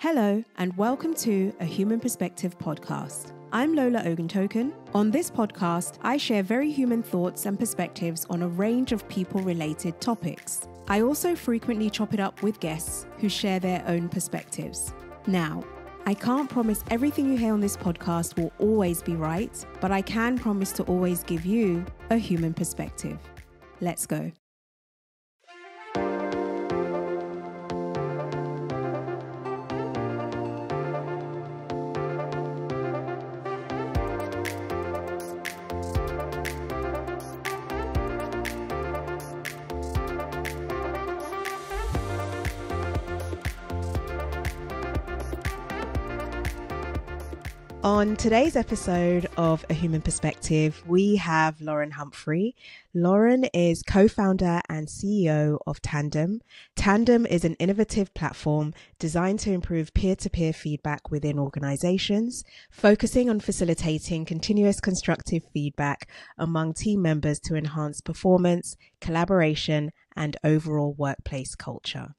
Hello, and welcome to a Human Perspective podcast. I'm Lola Oguntokun. On this podcast, I share very human thoughts and perspectives on a range of people-related topics. I also frequently chop it up with guests who share their own perspectives. Now, I can't promise everything you hear on this podcast will always be right, but I can promise to always give you a human perspective. Let's go. On today's episode of A Human Perspective, we have Lauren Humphrey. Lauren is co-founder and CEO of Tandem. Tandem is an innovative platform designed to improve peer-to-peer feedback within organizations, focusing on facilitating continuous constructive feedback among team members to enhance performance, collaboration, and overall workplace culture.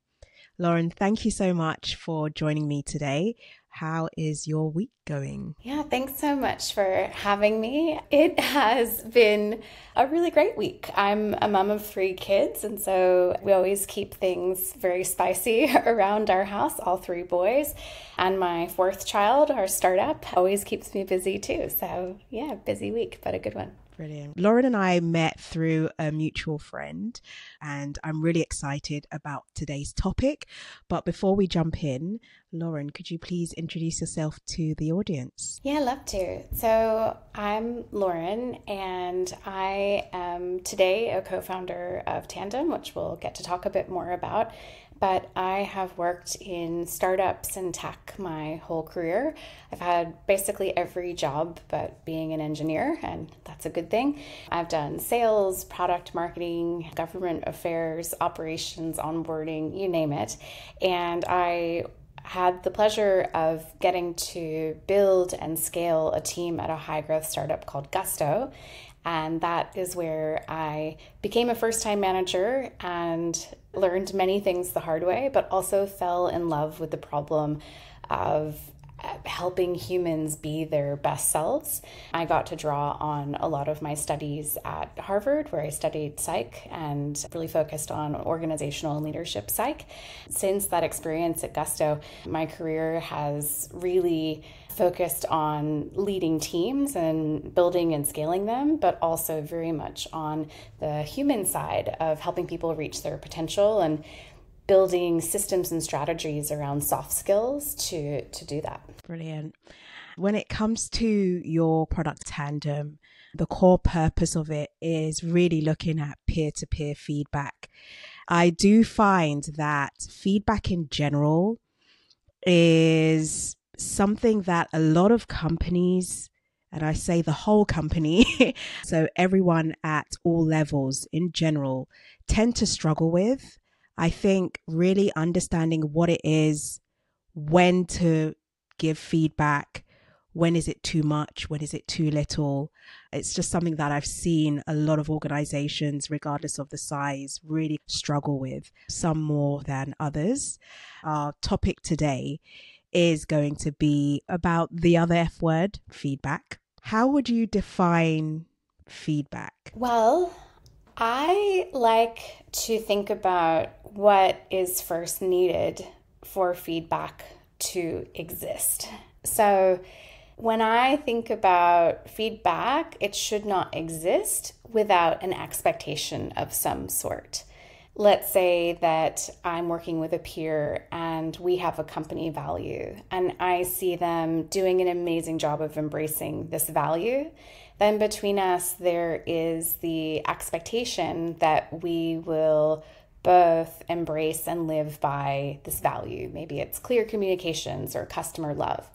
Lauren, thank you so much for joining me today. How is your week going? Yeah, thanks so much for having me. It has been a really great week. I'm a mom of 3 kids, and so we always keep things very spicy around our house, all 3 boys. And my 4th child, our startup, always keeps me busy too. So yeah, busy week, but a good one. Brilliant. Lauren and I met through a mutual friend, and I'm really excited about today's topic. But before we jump in, Lauren, could you please introduce yourself to the audience? Yeah, I'd love to. So I'm Lauren, and I am today a co-founder of Tandem, which we'll get to talk a bit more about. But I have worked in startups and tech my whole career. I've had basically every job but being an engineer, and that's a good thing. I've done sales, product marketing, government affairs, operations, onboarding, you name it. And I had the pleasure of getting to build and scale a team at a high-growth startup called Gusto. And that is where I became a first-time manager and learned many things the hard way, but also fell in love with the problem of helping humans be their best selves. I got to draw on a lot of my studies at Harvard, where I studied psych and really focused on organizational and leadership psych. Since that experience at Gusto, my career has really focused on leading teams and building and scaling them, but also very much on the human side of helping people reach their potential and building systems and strategies around soft skills to do that. Brilliant. When it comes to your product Tandem, the core purpose of it is really looking at peer-to-peer feedback. I do find that feedback in general is something that a lot of companies, and I say the whole company, so everyone at all levels in general, tend to struggle with. I think really understanding what it is, when to give feedback, when is it too much, when is it too little. It's just something that I've seen a lot of organizations, regardless of the size, really struggle with, some more than others. Our topic today is going to be about the other F word, feedback. How would you define feedback? Well, I like to think about what is first needed for feedback to exist. So when I think about feedback, it should not exist without an expectation of some sort. Let's say that I'm working with a peer and we have a company value and I see them doing an amazing job of embracing this value. Then between us, there is the expectation that we will both embrace and live by this value. Maybe it's clear communications or customer love.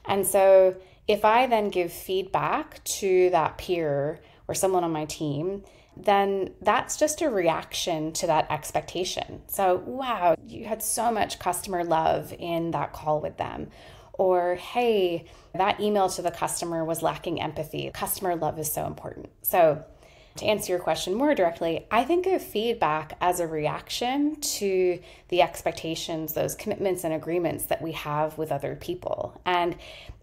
And so if I then give feedback to that peer or someone on my team, then that's just a reaction to that expectation. So, wow, you had so much customer love in that call with them. Or, hey, that email to the customer was lacking empathy. Customer love is so important. So To answer your question more directly, I think of feedback as a reaction to the expectations, those commitments and agreements that we have with other people. And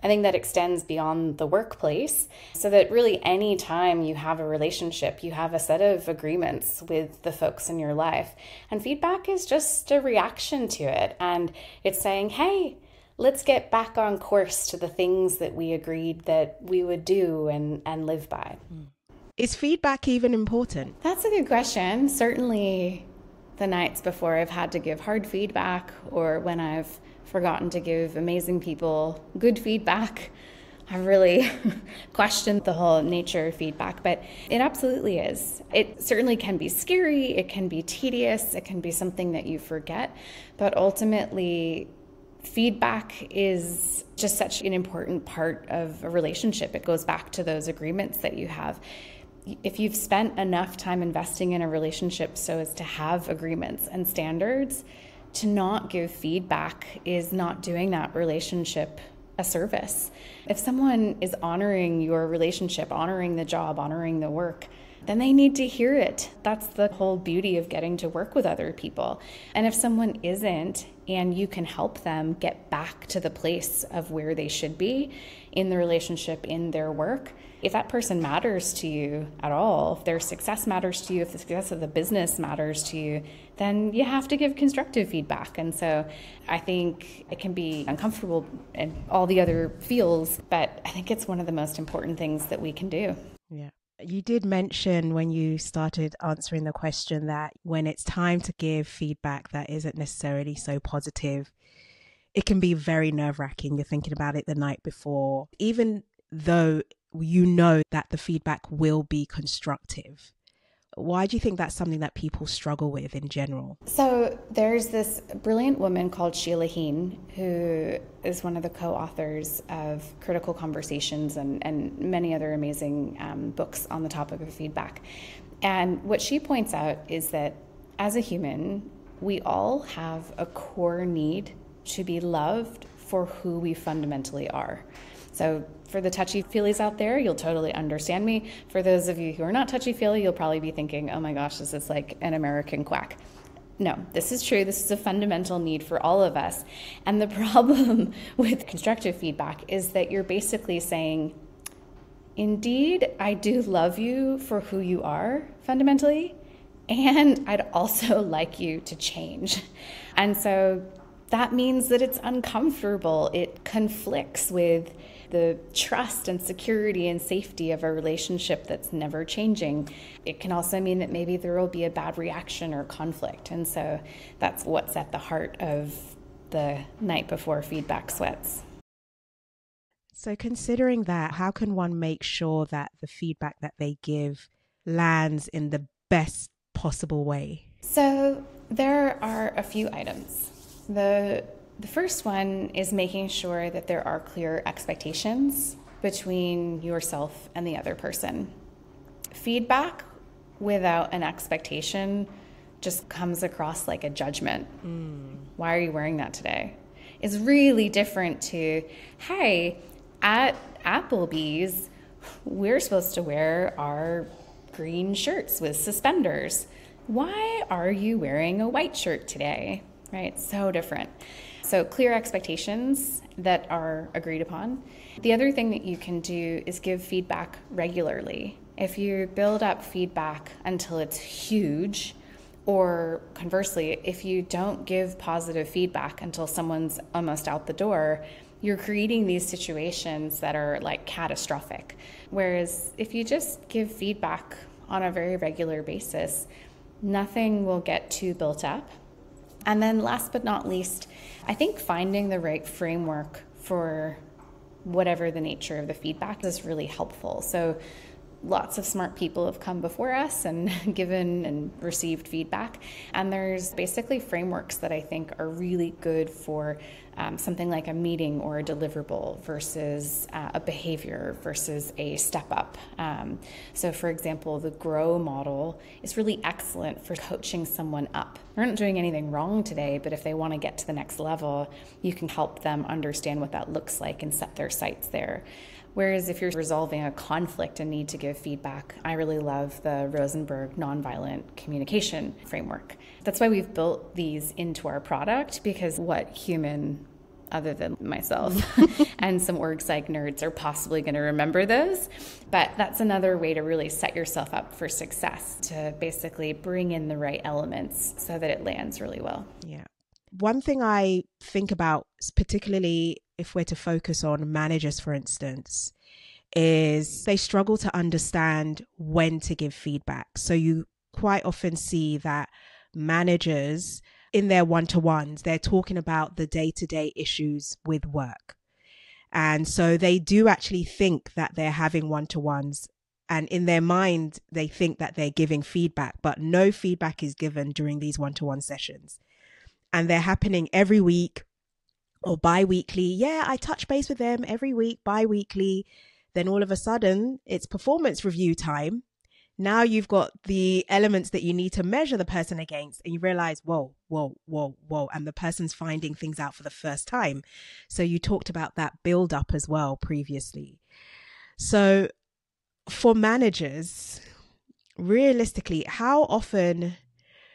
I think that extends beyond the workplace, so that really any time you have a relationship, you have a set of agreements with the folks in your life. And feedback is just a reaction to it. And it's saying, hey, let's get back on course to the things that we agreed that we would do and live by. Is feedback even important? That's a good question. Certainly the nights before I've had to give hard feedback, or when I've forgotten to give amazing people good feedback, I've really questioned the whole nature of feedback, but it absolutely is. It certainly can be scary, it can be tedious, it can be something that you forget, but ultimately feedback is just such an important part of a relationship. It goes back to those agreements that you have. If you've spent enough time investing in a relationship so as to have agreements and standards, to not give feedback is not doing that relationship a service. If someone is honoring your relationship, honoring the job, honoring the work, then they need to hear it. That's the whole beauty of getting to work with other people. And if someone isn't, and you can help them get back to the place of where they should be in the relationship, in their work, if that person matters to you at all, if their success matters to you, if the success of the business matters to you, then you have to give constructive feedback. And so I think it can be uncomfortable in all the other fields, but I think it's one of the most important things that we can do. Yeah. You did mention when you started answering the question that when it's time to give feedback that isn't necessarily so positive, it can be very nerve-wracking. You're thinking about it the night before, even though you know that the feedback will be constructive. Why do you think that's something that people struggle with in general? So there's this brilliant woman called Sheila Heen, who is one of the co-authors of Critical Conversations and many other amazing books on the topic of feedback. And what she points out is that as a human, we all have a core need to be loved for who we fundamentally are. So for the touchy-feelies out there, you'll totally understand me. For those of you who are not touchy-feely, you'll probably be thinking, oh my gosh, this is like an American quack. No, this is true. This is a fundamental need for all of us. And the problem with constructive feedback is that you're basically saying, indeed, I do love you for who you are fundamentally, and I'd also like you to change. And so that means that it's uncomfortable. It conflicts with the trust and security and safety of a relationship that's never changing. It can also mean that maybe there will be a bad reaction or conflict. And so that's what's at the heart of the night before feedback sweats. So considering that, how can one make sure that the feedback that they give lands in the best possible way? So there are a few items. The first one is making sure that there are clear expectations between yourself and the other person. Feedback without an expectation just comes across like a judgment. Why are you wearing that today? It's really different to, hey, at Applebee's, we're supposed to wear our green shirts with suspenders. Why are you wearing a white shirt today? Right? So different. So clear expectations that are agreed upon. The other thing that you can do is give feedback regularly. If you build up feedback until it's huge, or conversely, if you don't give positive feedback until someone's almost out the door, you're creating these situations that are like catastrophic. Whereas if you just give feedback on a very regular basis, nothing will get too built up. And then last but not least, I think finding the right framework for whatever the nature of the feedback is really helpful. So lots of smart people have come before us and given and received feedback. And there's basically frameworks that I think are really good for something like a meeting or a deliverable versus a behavior versus a step up. So for example, the GROW model is really excellent for coaching someone up. They're not doing anything wrong today, but if they want to get to the next level, you can help them understand what that looks like and set their sights there. Whereas if you're resolving a conflict and need to give feedback, I really love the Rosenberg nonviolent communication framework. That's why we've built these into our product, because what human other than myself and some org psych nerds are possibly going to remember those. But that's another way to really set yourself up for success, to basically bring in the right elements so that it lands really well. Yeah. One thing I think about, particularly if we're to focus on managers, for instance, is they struggle to understand when to give feedback. So you quite often see that managers in their one-to-ones, they're talking about the day-to-day issues with work. And so they do actually think that they're having one-to-ones, and in their mind, they think that they're giving feedback, but no feedback is given during these one-to-one sessions. And they're happening every week or bi-weekly. Yeah, I touch base with them every week, bi-weekly. Then all of a sudden, it's performance review time. Now you've got the elements that you need to measure the person against, and you realize, whoa, and the person's finding things out for the first time. So you talked about that build up as well previously. So for managers, realistically, how often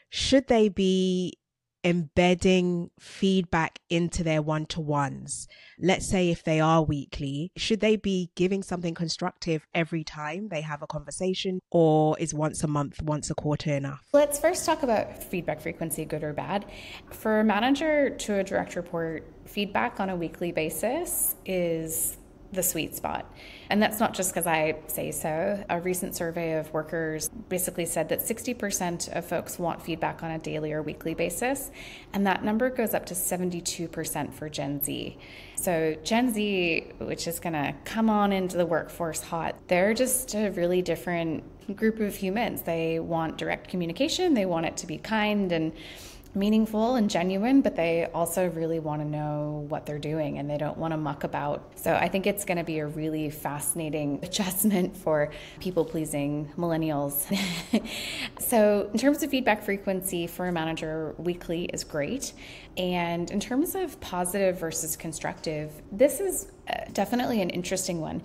should they be embedding feedback into their one-to-ones? Let's say if they are weekly, should they be giving something constructive every time they have a conversation, or is once a month, once a quarter enough? Let's first talk about feedback frequency, good or bad. For a manager to a direct report, feedback on a weekly basis is the sweet spot. And that's not just because I say so. A recent survey of workers basically said that 60% of folks want feedback on a daily or weekly basis. And that number goes up to 72% for Gen Z. So Gen Z, which is going to come on into the workforce hot, they're just a really different group of humans. They want direct communication. They want it to be kind and meaningful and genuine, but they also really want to know what they're doing and they don't want to muck about. So I think it's going to be a really fascinating adjustment for people-pleasing millennials. So in terms of feedback frequency for a manager, weekly is great. And in terms of positive versus constructive, this is definitely an interesting one.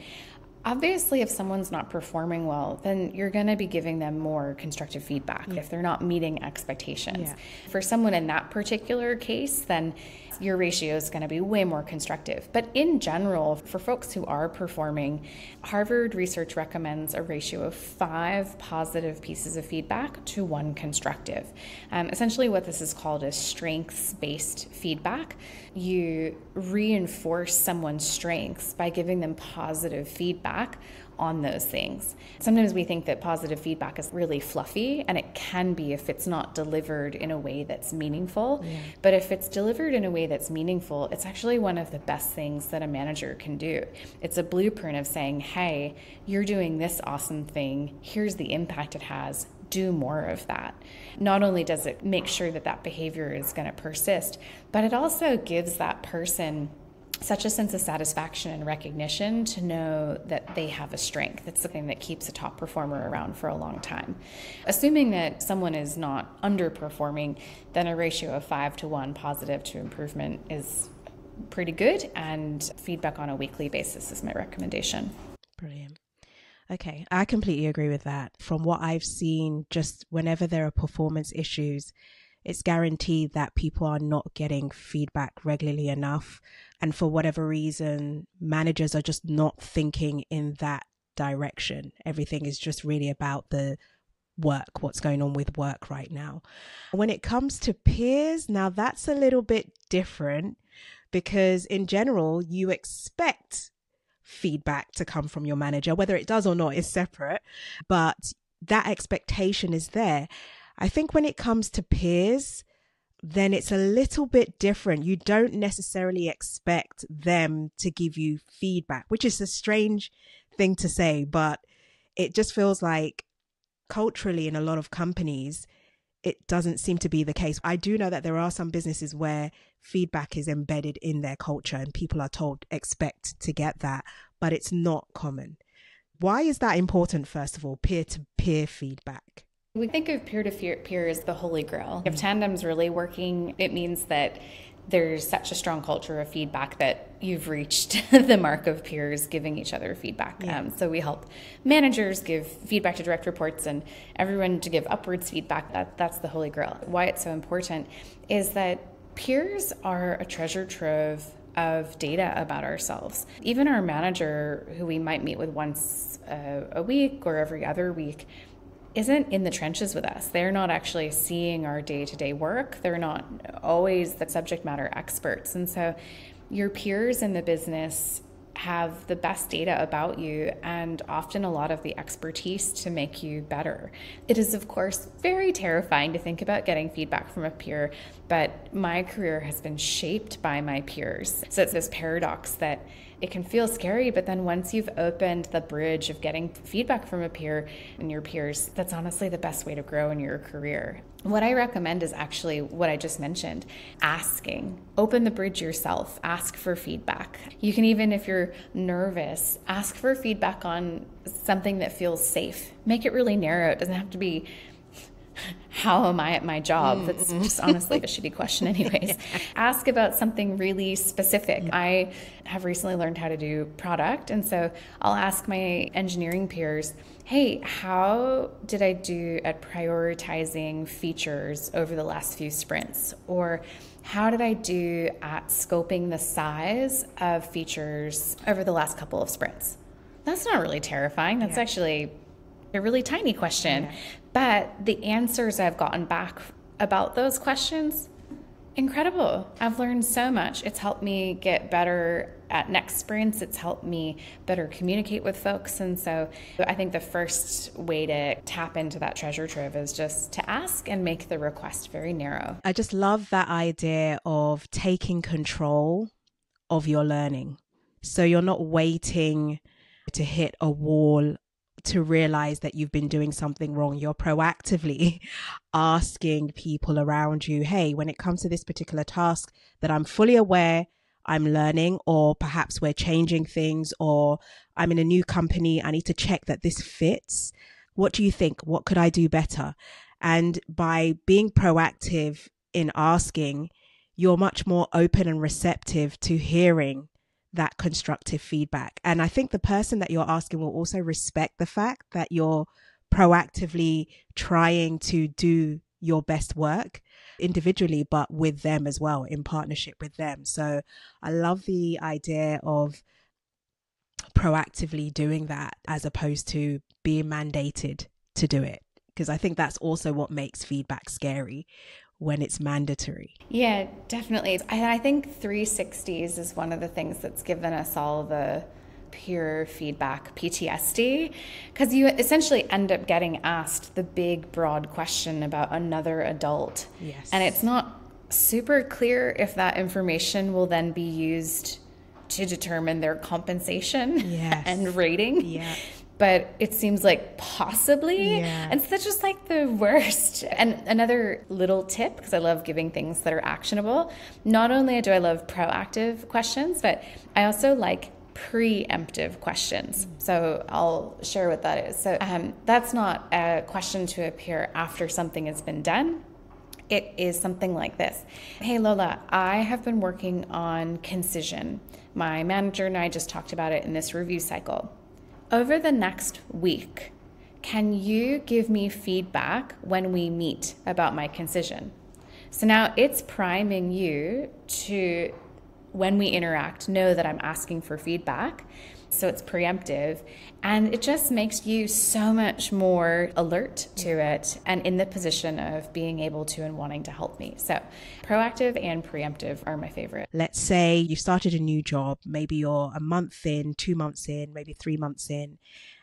Obviously, if someone's not performing well, then you're going to be giving them more constructive feedback if they're not meeting expectations. Yeah. For someone in that particular case, then your ratio is going to be way more constructive. But in general, for folks who are performing, Harvard research recommends a ratio of 5 positive pieces of feedback to 1 constructive. Essentially, what this is called is strengths-based feedback. You reinforce someone's strengths by giving them positive feedback on those things. Sometimes we think that positive feedback is really fluffy, and it can be if it's not delivered in a way that's meaningful. Yeah. But if it's delivered in a way that's meaningful, it's actually one of the best things that a manager can do. It's a blueprint of saying, hey, you're doing this awesome thing. Here's the impact it has. Do more of that. Not only does it make sure that that behavior is going to persist, but it also gives that person such a sense of satisfaction and recognition to know that they have a strength. It's something that keeps a top performer around for a long time. Assuming that someone is not underperforming, then a ratio of 5 to 1 positive to improvement is pretty good, and feedback on a weekly basis is my recommendation. Brilliant. Okay, I completely agree with that. From what I've seen, just whenever there are performance issues, it's guaranteed that people are not getting feedback regularly enough. And for whatever reason, managers are just not thinking in that direction. Everything is just really about the work, what's going on with work right now. When it comes to peers, now that's a little bit different, because in general, you expect feedback to come from your manager. Whether it does or not is separate, but that expectation is there. I think when it comes to peers, then it's a little bit different. You don't necessarily expect them to give you feedback, which is a strange thing to say, but it just feels like culturally in a lot of companies, it doesn't seem to be the case. I do know that there are some businesses where feedback is embedded in their culture and people are told expect to get that, but it's not common. Why is that important, first of all, peer-to-peer feedback? We think of peer-to-peer as the holy grail. If Tandem's really working, it means that there's such a strong culture of feedback that you've reached the mark of peers giving each other feedback. Yeah. So we help managers give feedback to direct reports and everyone to give upwards feedback. That's the holy grail. Why it's so important is that peers are a treasure trove of data about ourselves. Even our manager, who we might meet with once a week or every other week, isn't in the trenches with us. They're not actually seeing our day-to-day work. They're not always the subject matter experts. And so your peers in the business have the best data about you and often a lot of the expertise to make you better. It is, of course, very terrifying to think about getting feedback from a peer, but my career has been shaped by my peers. So it's this paradox that it can feel scary, but then once you've opened the bridge of getting feedback from a peer and your peers, that's honestly the best way to grow in your career. What I recommend is actually what I just mentioned, asking. Open the bridge yourself, ask for feedback. You can even, if you're nervous, ask for feedback on something that feels safe. Make it really narrow. It doesn't have to be, how am I at my job? That's just honestly a shitty question anyways. Ask about something really specific. I have recently learned how to do product, and so I'll ask my engineering peers, hey, how did I do at prioritizing features over the last few sprints? Or how did I do at scoping the size of features over the last couple of sprints? That's not really terrifying. That's actually a really tiny question. But the answers I've gotten back about those questions, incredible. I've learned so much. It's helped me get better at next sprints. It's helped me better communicate with folks. And so I think the first way to tap into that treasure trove is just to ask and make the request very narrow. I just love that idea of taking control of your learning. So you're not waiting to hit a wall to realize that you've been doing something wrong. You're proactively asking people around you, hey, when it comes to this particular task that I'm fully aware I'm learning, or perhaps we're changing things, or I'm in a new company, I need to check that this fits. What do you think? What could I do better? And by being proactive in asking, you're much more open and receptive to hearing that constructive feedback. And I think the person that you're asking will also respect the fact that you're proactively trying to do your best work individually, but with them as well, in partnership with them. So I love the idea of proactively doing that as opposed to being mandated to do it. Because I think that's also what makes feedback scary, when it's mandatory. Yeah, definitely. I think 360s is one of the things that's given us all the peer feedback PTSD, because you essentially end up getting asked the big, broad question about another adult. Yes. And it's not super clear if that information will then be used to determine their compensation and rating. Yeah. But it seems like possibly. Yeah. And so that's just like the worst. And another little tip, because I love giving things that are actionable. Not only do I love proactive questions, but I also like preemptive questions. So I'll share what that is. So that's not a question to appear after something has been done. It is something like this. Hey, Lola, I have been working on concision. My manager and I just talked about it in this review cycle. Over the next week, can you give me feedback when we meet about my concision? So now it's priming you to, when we interact, know that I'm asking for feedback. So it's preemptive, and it just makes you so much more alert to it and in the position of being able to and wanting to help me. So proactive and preemptive are my favorite. Let's say you started a new job, maybe you're a month in, 2 months in, maybe 3 months in,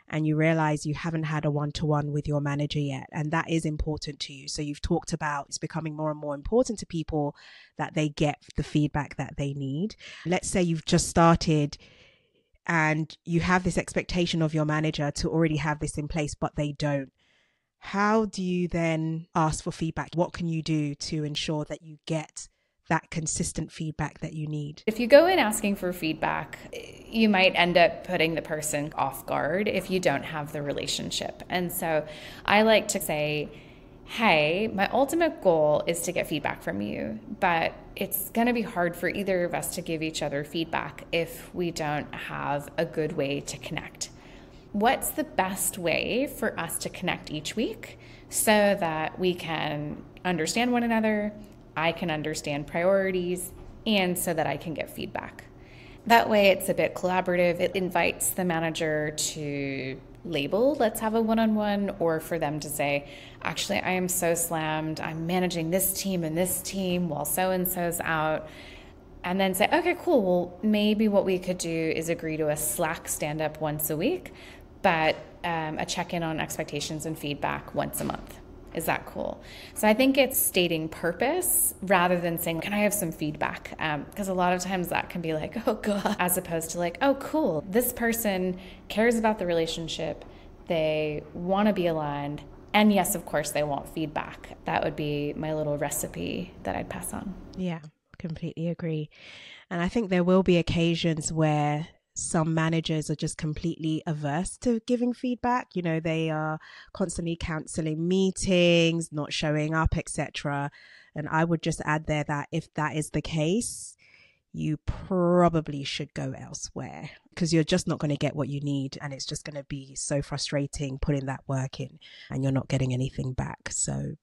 and you realize you haven't had a one-to-one with your manager yet. And that is important to you. So you've talked about it's becoming more and more important to people that they get the feedback that they need. Let's say you've just started and you have this expectation of your manager to already have this in place, but they don't. How do you then ask for feedback? What can you do to ensure that you get that consistent feedback that you need? If you go in asking for feedback, you might end up putting the person off guard if you don't have the relationship. And so I like to say, hey, my ultimate goal is to get feedback from you, but it's going to be hard for either of us to give each other feedback if we don't have a good way to connect. What's the best way for us to connect each week so that we can understand one another, I can understand priorities, and so that I can get feedback? That way it's a bit collaborative. It invites the manager to label, let's have a one-on-one, or for them to say, actually, I am so slammed. I'm managing this team and this team while so-and-so's out. And then say, okay, cool. Well, maybe what we could do is agree to a Slack stand-up once a week, but a check-in on expectations and feedback once a month. Is that cool? So I think it's stating purpose rather than saying, can I have some feedback? Because a lot of times that can be like, oh God, as opposed to like, oh cool, this person cares about the relationship. They want to be aligned. And yes, of course, they want feedback. That would be my little recipe that I'd pass on. Yeah, completely agree. And I think there will be occasions where some managers are just completely averse to giving feedback. You know, they are constantly cancelling meetings, not showing up, etc. And I would just add there that if that is the case, you probably should go elsewhere, because you're just not going to get what you need. And it's just going to be so frustrating putting that work in and you're not getting anything back. So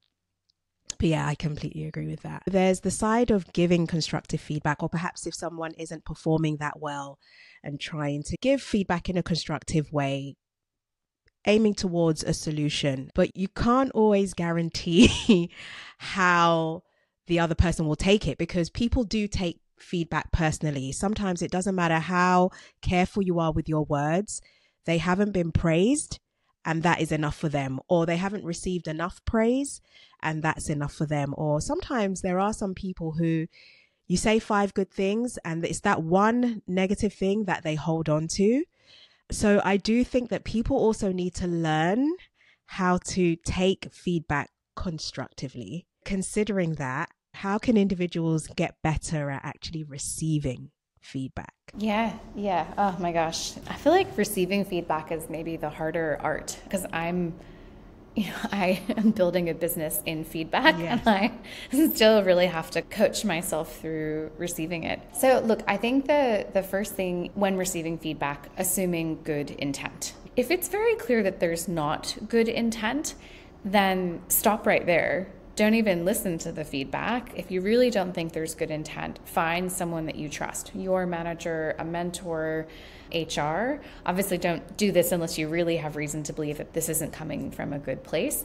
but yeah, I completely agree with that. There's the side of giving constructive feedback, or perhaps if someone isn't performing that well and trying to give feedback in a constructive way, aiming towards a solution. But you can't always guarantee how the other person will take it, because people do take feedback personally. Sometimes it doesn't matter how careful you are with your words, they haven't been praised and that is enough for them, or they haven't received enough praise and that's enough for them. Or sometimes there are some people who you say 5 good things and it's that one negative thing that they hold on to. So I do think that people also need to learn how to take feedback constructively. Considering that, how can individuals get better at actually receiving feedback? Yeah. Oh my gosh. I feel like receiving feedback is maybe the harder art, because I am building a business in feedback. Yes. And I still really have to coach myself through receiving it. So look, I think the first thing when receiving feedback, assuming good intent. If it's very clear that there's not good intent, then stop right there. Don't even listen to the feedback. If you really don't think there's good intent, find someone that you trust, your manager, a mentor, HR. Obviously, don't do this unless you really have reason to believe that this isn't coming from a good place.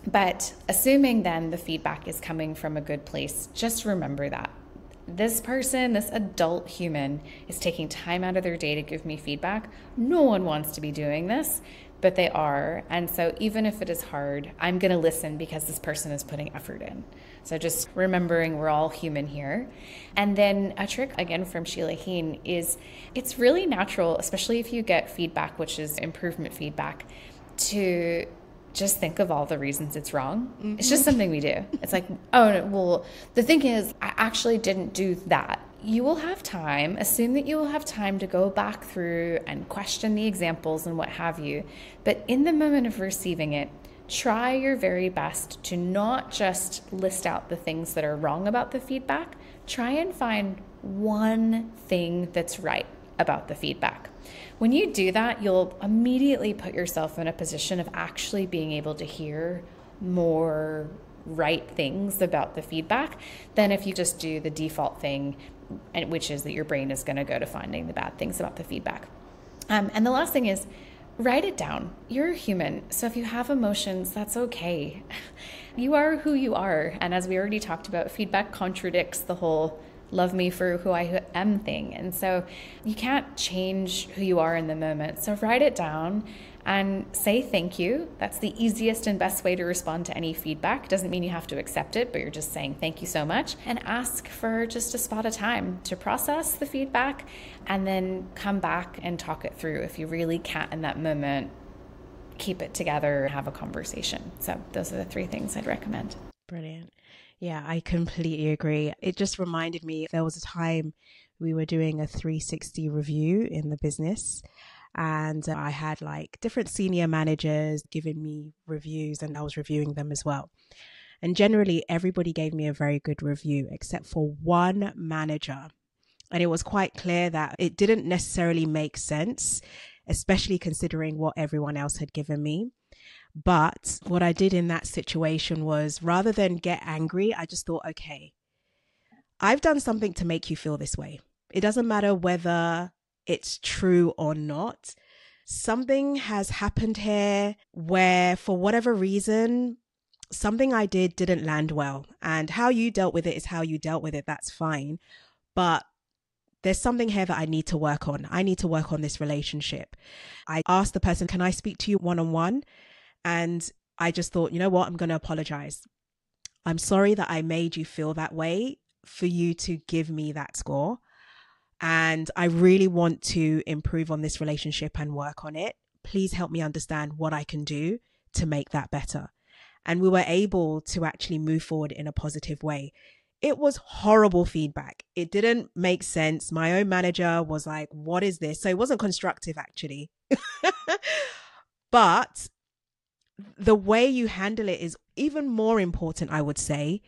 But assuming then the feedback is coming from a good place, just remember that this person, this adult human, is taking time out of their day to give me feedback. No one wants to be doing this, but they are. And so even if it is hard, I'm going to listen because this person is putting effort in. So just remembering we're all human here. And then a trick, again, from Sheila Heen is it's really natural, especially if you get feedback, which is improvement feedback, to just think of all the reasons it's wrong. Mm-hmm. It's just something we do. It's like, oh, no, well, the thing is, I actually didn't do that. You will have time, assume that you will have time to go back through and question the examples and what have you. But in the moment of receiving it, try your very best to not just list out the things that are wrong about the feedback. Try and find one thing that's right about the feedback. When you do that, you'll immediately put yourself in a position of actually being able to hear more right things about the feedback than if you just do the default thing, which is that your brain is going to go to finding the bad things about the feedback. And the last thing is, write it down. You're human. So if you have emotions, that's okay. You are who you are. And as we already talked about, feedback contradicts the whole love me for who I am thing. And so you can't change who you are in the moment. So write it down and say thank you. That's the easiest and best way to respond to any feedback. Doesn't mean you have to accept it, but you're just saying thank you so much. And ask for just a spot of time to process the feedback and then come back and talk it through. If you really can't in that moment, keep it together and have a conversation. So those are the 3 things I'd recommend. Brilliant. Yeah, I completely agree. It just reminded me, there was a time we were doing a 360 review in the business, And I had like different senior managers giving me reviews and I was reviewing them as well. And generally, everybody gave me a very good review except for one manager. And it was quite clear that it didn't necessarily make sense, especially considering what everyone else had given me. But what I did in that situation was, rather than get angry, I just thought, okay, I've done something to make you feel this way. It doesn't matter whether it's true or not. Something has happened here where, for whatever reason, something I did didn't land well. And how you dealt with it is how you dealt with it. That's fine. But there's something here that I need to work on. I need to work on this relationship. I asked the person, can I speak to you one-on-one? And I just thought, you know what? I'm going to apologize. I'm sorry that I made you feel that way for you to give me that score. And I really want to improve on this relationship and work on it. Please help me understand what I can do to make that better. And we were able to actually move forward in a positive way. It was horrible feedback. It didn't make sense. My own manager was like, what is this? So it wasn't constructive, actually. But the way you handle it is even more important, I would say,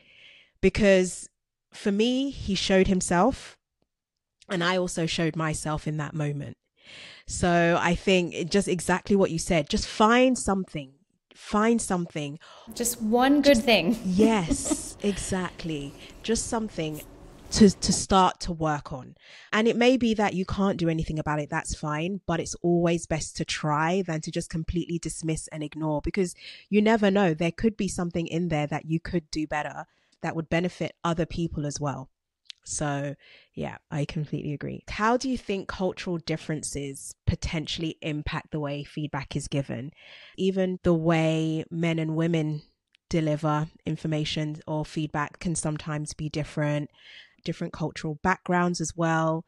because for me, he showed himself and I also showed myself in that moment. So I think just exactly what you said, just find something. Just one good thing. Yes, exactly. Just something to start to work on. And it may be that you can't do anything about it. That's fine. But it's always best to try than to just completely dismiss and ignore, because you never know. There could be something in there that you could do better that would benefit other people as well. So yeah, I completely agree. How do you think cultural differences potentially impact the way feedback is given? Even the way men and women deliver information or feedback can sometimes be different cultural backgrounds as well.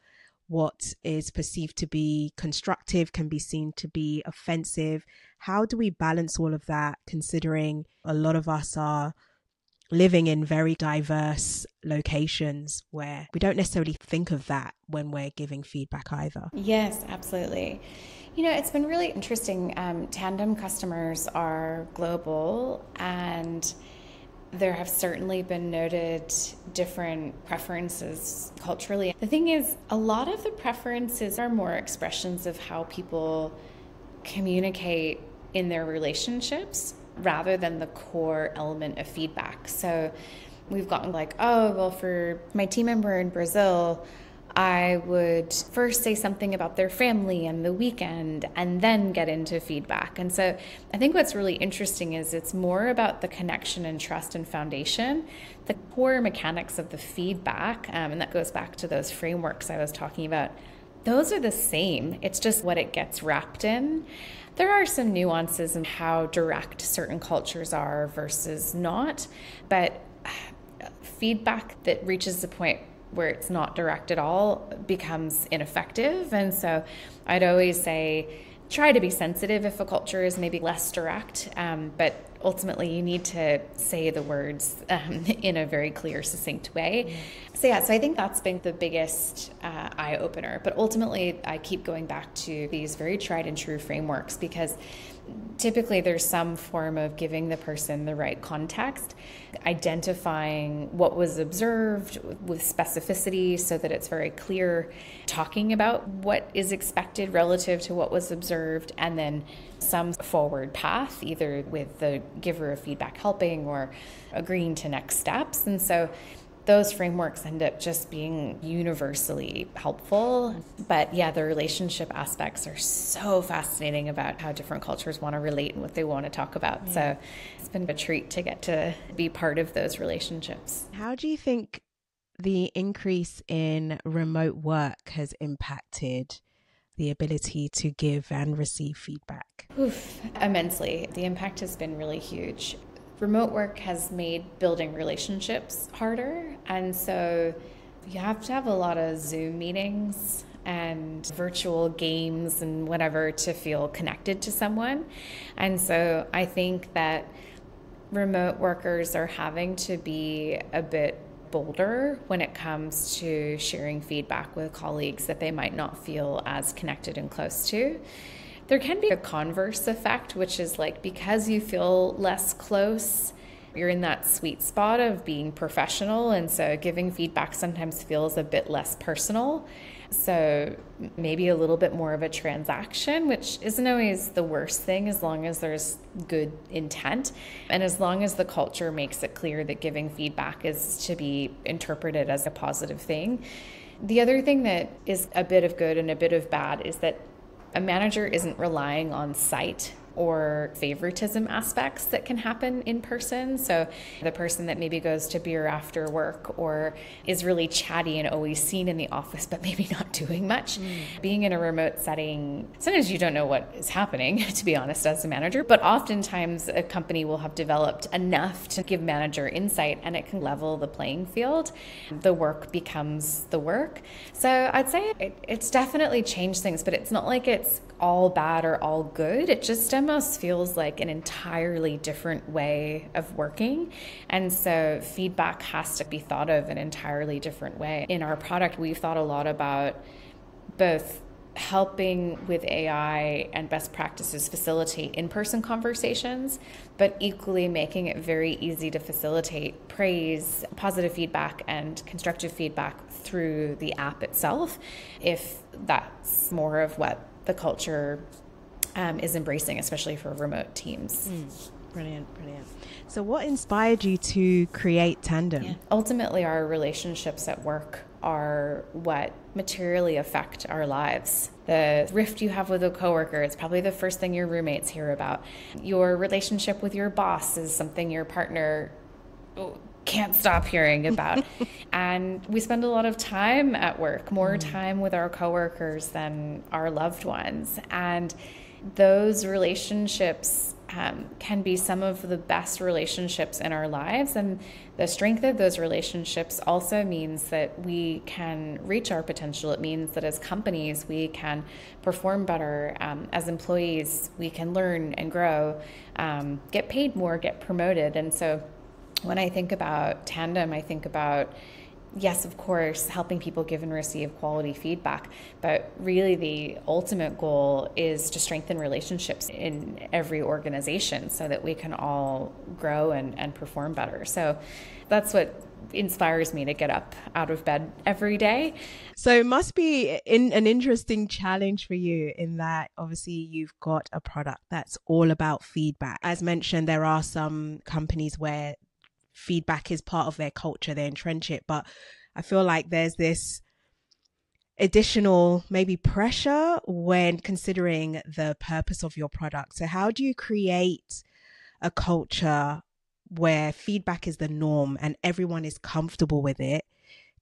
What is perceived to be constructive can be seen to be offensive. How do we balance all of that, considering a lot of us are living in very diverse locations where we don't necessarily think of that when we're giving feedback either? Yes, absolutely. It's been really interesting. Tandem customers are global, and there have certainly been noted different preferences culturally. The thing is, a lot of the preferences are more expressions of how people communicate in their relationships rather than the core element of feedback. So we've gotten like, oh, well, for my team member in Brazil, I would first say something about their family and the weekend and then get into feedback. And so I think what's really interesting is it's more about the connection and trust and foundation, the core mechanics of the feedback. And that goes back to those frameworks I was talking about. Those are the same. It's just what it gets wrapped in. There are some nuances in how direct certain cultures are versus not, but feedback that reaches the point where it's not direct at all becomes ineffective. And so I'd always say, try to be sensitive if a culture is maybe less direct, but ultimately you need to say the words in a very clear, succinct way. So I think that's been the biggest eye-opener. But ultimately, I keep going back to these very tried and true frameworks, because typically there's some form of giving the person the right context, identifying what was observed with specificity so that it's very clear, talking about what is expected relative to what was observed, and then some forward path, either with the giver of feedback helping or agreeing to next steps. And so those frameworks end up just being universally helpful. But yeah, the relationship aspects are so fascinating about how different cultures want to relate and what they want to talk about. Yeah. So it's been a treat to get to be part of those relationships. How do you think the increase in remote work has impacted the ability to give and receive feedback? Immensely. The impact has been really huge. Remote work has made building relationships harder. And so you have to have a lot of Zoom meetings and virtual games and whatever to feel connected to someone. And so I think that remote workers are having to be a bit bolder when it comes to sharing feedback with colleagues that they might not feel as connected and close to. There can be a converse effect, which is like, because you feel less close, you're in that sweet spot of being professional. And so giving feedback sometimes feels a bit less personal. So maybe a little bit more of a transaction, which isn't always the worst thing as long as there's good intent. And as long as the culture makes it clear that giving feedback is to be interpreted as a positive thing. The other thing that is a bit of good and a bit of bad is that a manager isn't relying on sight or favoritism aspects that can happen in person. So the person that maybe goes to beer after work or is really chatty and always seen in the office, but maybe not doing much. Being in a remote setting, sometimes you don't know what is happening, to be honest, as a manager, but oftentimes a company will have developed enough to give manager insight and it can level the playing field. The work becomes the work. So I'd say it's definitely changed things, but it's not like it's all bad or all good. It just almost feels like an entirely different way of working. And so feedback has to be thought of an entirely different way. In our product, we've thought a lot about both helping with AI and best practices facilitate in-person conversations, but equally making it very easy to facilitate praise, positive feedback, and constructive feedback through the app itself, if that's more of what the culture is embracing, especially for remote teams. Brilliant. So what inspired you to create Tandem? Yeah. Ultimately, our relationships at work are what materially affect our lives. The rift you have with a coworker is probably the first thing your roommates hear about. Your relationship with your boss is something your partner can't stop hearing about. And we spend a lot of time at work, more time with our coworkers than our loved ones. And those relationships can be some of the best relationships in our lives. And the strength of those relationships also means that we can reach our potential. It means that as companies, we can perform better. As employees, we can learn and grow, get paid more, get promoted. And so when I think about Tandem, I think about, yes, of course, helping people give and receive quality feedback, but really the ultimate goal is to strengthen relationships in every organization so that we can all grow and perform better. So that's what inspires me to get up out of bed every day. So it must be an interesting challenge for you in that obviously you've got a product that's all about feedback. As mentioned, there are some companies where feedback is part of their culture, they entrench it, but I feel like there's this additional maybe pressure when considering the purpose of your product. So how do you create a culture where feedback is the norm and everyone is comfortable with it,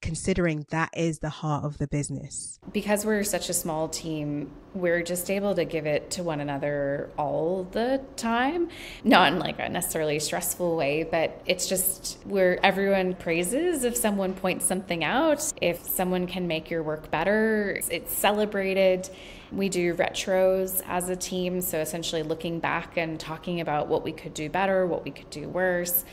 considering that is the heart of the business? Because we're such a small team, we're just able to give it to one another all the time, not in like a necessarily stressful way, but it's just where everyone praises if someone points something out. If someone can make your work better, it's celebrated. We do retros as a team, so essentially looking back and talking about what we could do better, what we could do worse.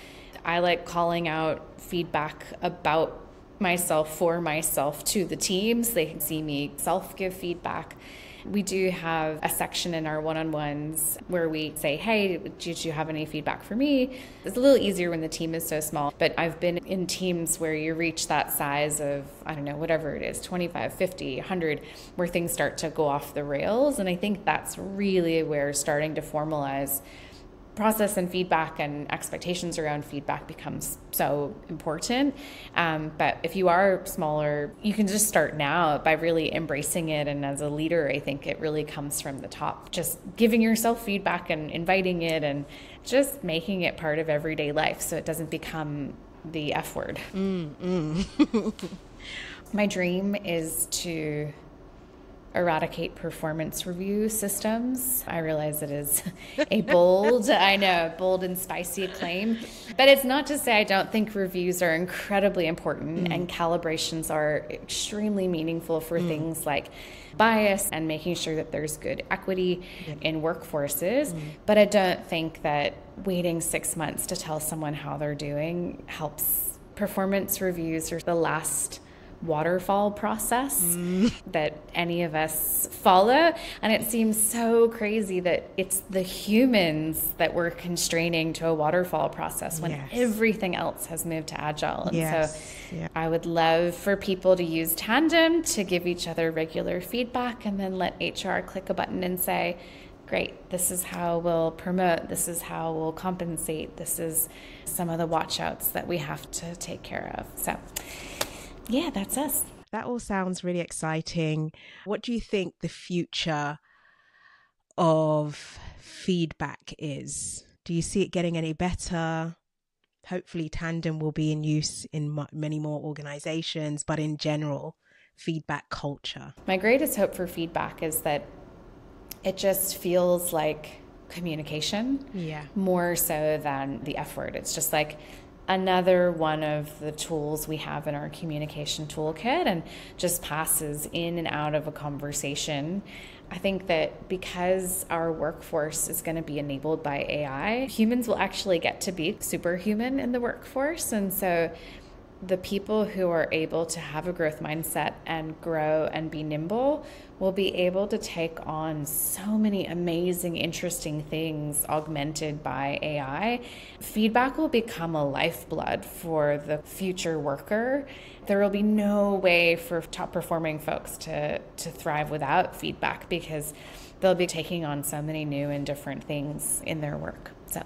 I like calling out feedback about myself for myself to the teams. They can see me self-give feedback. We do have a section in our one-on-ones where we say, hey, did you have any feedback for me? It's a little easier when the team is so small, but I've been in teams where you reach that size of, I don't know, whatever it is, 25, 50, 100, where things start to go off the rails. And I think that's really where starting to formalize process and feedback and expectations around feedback becomes so important. But if you are smaller, you can just start now by really embracing it. And as a leader, I think it really comes from the top, just giving yourself feedback and inviting it and just making it part of everyday life so it doesn't become the F word. My dream is to eradicate performance review systems. I realize it is a bold and spicy claim, but it's not to say I don't think reviews are incredibly important and calibrations are extremely meaningful for things like bias and making sure that there's good equity in workforces. But I don't think that waiting 6 months to tell someone how they're doing helps performance reviews are the last waterfall process that any of us follow. And it seems so crazy that it's the humans that we're constraining to a waterfall process when everything else has moved to agile. And so I would love for people to use Tandem to give each other regular feedback, and then let HR click a button and say, great, this is how we'll promote, this is how we'll compensate, this is some of the watch outs that we have to take care of. So yeah, that's us. That all sounds really exciting. What do you think the future of feedback is? Do you see it getting any better? Hopefully Tandem will be in use in many more organizations, but in general, feedback culture. My greatest hope for feedback is that it just feels like communication more so than the F word. It's just like another one of the tools we have in our communication toolkit, and just passes in and out of a conversation. I think that because our workforce is going to be enabled by AI, humans will actually get to be superhuman in the workforce. And so the people who are able to have a growth mindset and grow and be nimble will be able to take on so many amazing, interesting things augmented by AI. Feedback will become a lifeblood for the future worker. There will be no way for top performing folks to thrive without feedback, because they'll be taking on so many new and different things in their work. So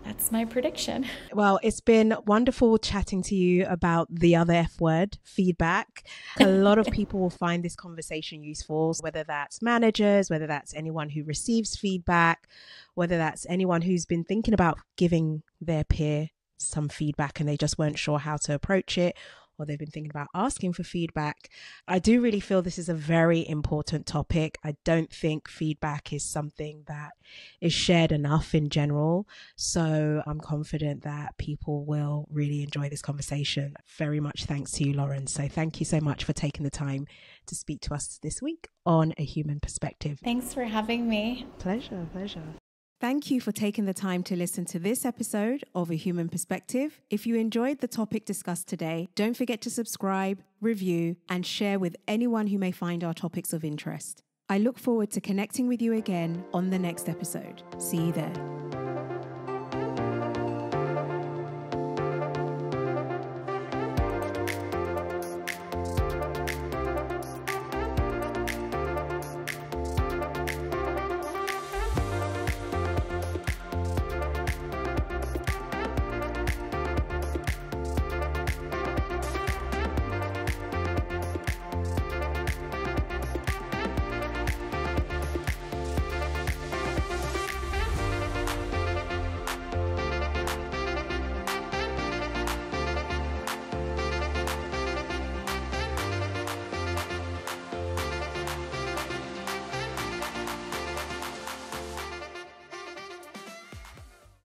that's my prediction. Well, it's been wonderful chatting to you about the other F word, feedback. A lot of people will find this conversation useful, whether that's managers, whether that's anyone who receives feedback, whether that's anyone who's been thinking about giving their peer some feedback and they just weren't sure how to approach it, or they've been thinking about asking for feedback. I do really feel this is a very important topic. I don't think feedback is something that is shared enough in general. So I'm confident that people will really enjoy this conversation. Very much thanks to you, Lauren. So thank you so much for taking the time to speak to us this week on A Human Perspective. Thanks for having me. Pleasure. Thank you for taking the time to listen to this episode of A Human Perspective. If you enjoyed the topic discussed today, don't forget to subscribe, review, and share with anyone who may find our topics of interest. I look forward to connecting with you again on the next episode. See you there.